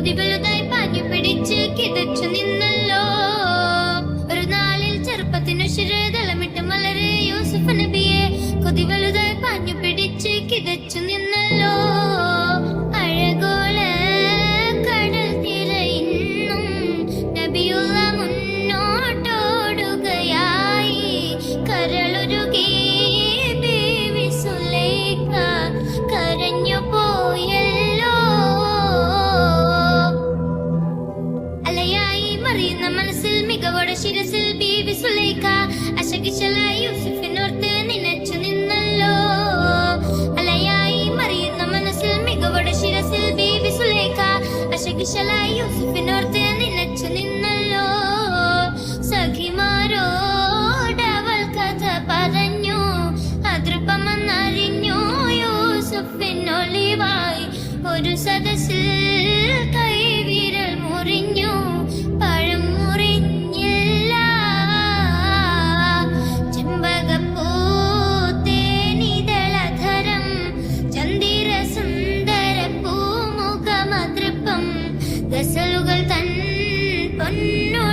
കൊതിവലുതായി പാഞ്ഞു പിടിച്ച് കിതച്ചു നിന്നല്ലോ. ഒരു നാളിൽ ചെറുപ്പത്തിനു ശിരതളമിട്ട് മലരെ യൂസുഫ് നബിയെ കൊതിവലുതായി പാഞ്ഞു പിടിച്ച് കിതച്ചു നിന്നല്ലോ. അഴകോള കടൽ തിരയിന്നും നബിയുള്ള മുന്നോട്ടോടുകയായി. കരളുരുകി ബീവി സുലൈഖ കരഞ്ഞു പോയല്ലോ. അലയായി മറിയുന്ന മനസ്സിൽ മികവോടെ ശിരസിൽ ബീവി സുലൈഖ അശകിശലായി യൂസുഫിനോർത്ത് നനച്ചു നിന്നല്ലോ. അലയായി മറിയുന്ന മനസ്സിൽ മികവോടെ ശിരസിൽ ബീവി സുലൈഖ അശകിശലായി യൂസുഫിനോർത്ത് നനച്ചു നിന്നല്ലോ. സഖിമാരോടവൾ കഥ പറഞ്ഞു അതൃപ്പമെന്നറിഞ്ഞു യൂസുഫിനൊളിവായി. ഒരു സദസ്സിൽ കൈവിരൽ മുറിഞ്ഞു പഴം മുറിഞ്ഞില്ല. ചെമ്പകപ്പൂ തേനിതളധരം ചന്ദിര സുന്ദര പൂമുഖമതൃപ്പം ഗസലുകൾ തൻ പൊന്നു